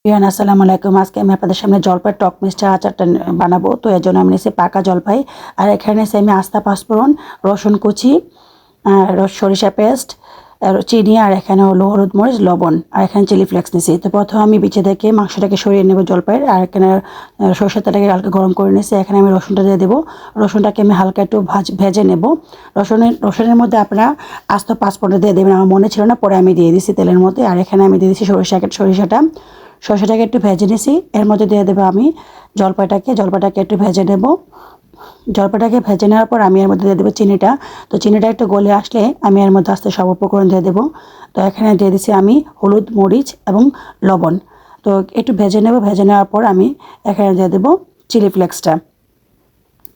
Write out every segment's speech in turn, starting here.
রিয়ান আসসালামু আলাইকুম। আজকে আমি আপনাদের সামনে জলপাই টক মিষ্টি আচারটা বানাবো। তো এর জন্য আমি নিয়েছি পাকা জলপাই, আর এখানে নিয়েছি আমি আস্তা পাঁচফোড়ন, রসুন কুচি, সরিষা পেস্ট, আর চিনি, আর এখানে হলো হলুদ মরিচ লবণ, আর এখানে চিলি ফ্লেক্স নিয়েছি। তো প্রথমে আমি বিচে থেকে মাংসটাকে সরিয়ে নেব জলপাইয়ের, আর এখানে সরষের তেলটাকে হালকা গরম করে নিয়েছি। এখানে আমি রসুনটা দিয়ে দেবো। রসুনটাকে আমি হালকা একটু ভেজে নেব। রসুনের মধ্যে আপনারা আস্ত পাঁচফোড়ন দিয়ে দেবেন, আমার মনে ছিল না, পরে আমি দিয়ে দিচ্ছি তেলের মধ্যে। আর এখানে আমি দিয়ে দিচ্ছি সরিষাটাকে একটু ভেজে নিছি। এর মধ্যে দিয়ে দেবো আমি জলপাইটাকে একটু ভেজে নেব। জলপাইটাকে ভেজে নেওয়ার পর আমি এর মধ্যে দিয়ে দেবো চিনিটা। তো চিনিটা একটু গলে আসলে আমি এর মধ্যে আস্তে সব উপকরণ দিয়ে দেবো। তো এখানে দিয়ে দিচ্ছি আমি হলুদ মরিচ এবং লবণ। তো একটু ভেজে নেব। ভেজে নেওয়ার পর আমি এখানে দিয়ে দেবো চিলি ফ্লেক্সটা।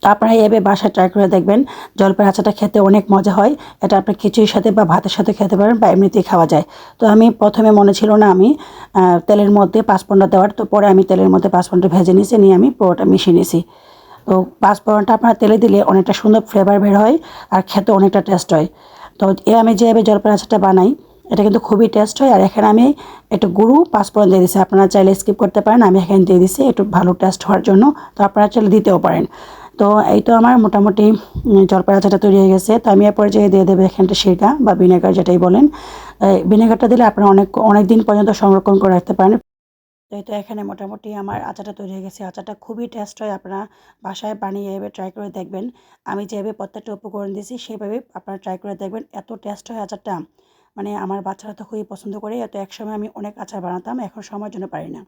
তো আপনারা এভাবে বাসায় ট্রাই করে দেখবেন। জলপাইয়ের আচারটা খেতে অনেক মজা হয়। এটা আপনি খিচুড়ির সাথে বা ভাতের সাথে খেতে পারেন, বা এমনিতেই খাওয়া যায়। তো আমি প্রথমে মনে ছিল না আমি তেলের মধ্যে পাঁচফোড়নটা দেওয়ার, তো পরে আমি তেলের মধ্যে পাঁচফোড়নটা ভেজে নিয়েছি, নিয়ে আমি পুরোটা মিশিয়ে নিয়েছি। তো পাঁচফোড়নটা আপনার তেলে দিলে অনেকটা সুন্দর ফ্লেভার বের হয়, আর খেতে অনেকটা টেস্ট হয়। তো আমি যেভাবে জলপাইয়ের আচারটা বানাই, এটা কিন্তু খুবই টেস্ট হয়। আর এখানে আমি একটু গুঁড়ো পাঁচফোড়ন দিয়ে দিচ্ছি, আপনারা চাইলে স্কিপ করতে পারেন, আমি এখানে দিয়ে দিচ্ছি একটু ভালো টেস্ট হওয়ার জন্য। তো আপনারা চাইলে দিতেও পারেন। তো এই তো আমার মোটামুটি জলপাই আচারটা তৈরি হয়ে গেছে। তো আমি এর পর্যায়ে দিয়ে দেবো এখানটা সিরকা বা ভিনেগার, যেটাই বলেন। ভিনেগারটা দিলে আপনারা অনেক অনেক দিন পর্যন্ত সংরক্ষণ করে রাখতে পারেন। তো এই তো এখানে মোটামুটি আমার আচারটা তৈরি হয়ে গেছে। আচারটা খুবই টেস্ট হয়, আপনারা বাসায় বানিয়ে এভাবে ট্রাই করে দেখবেন। আমি যেভাবে প্রত্যেকটা উপকরণ দিয়েছি সেভাবে আপনারা ট্রাই করে দেখবেন, এত টেস্ট হয় আচারটা। মানে আমার বাচ্চারা তো খুবই পছন্দ করে। এত একসময় আমি অনেক আচার বানাতাম, এখন সময়ের জন্য পারি না।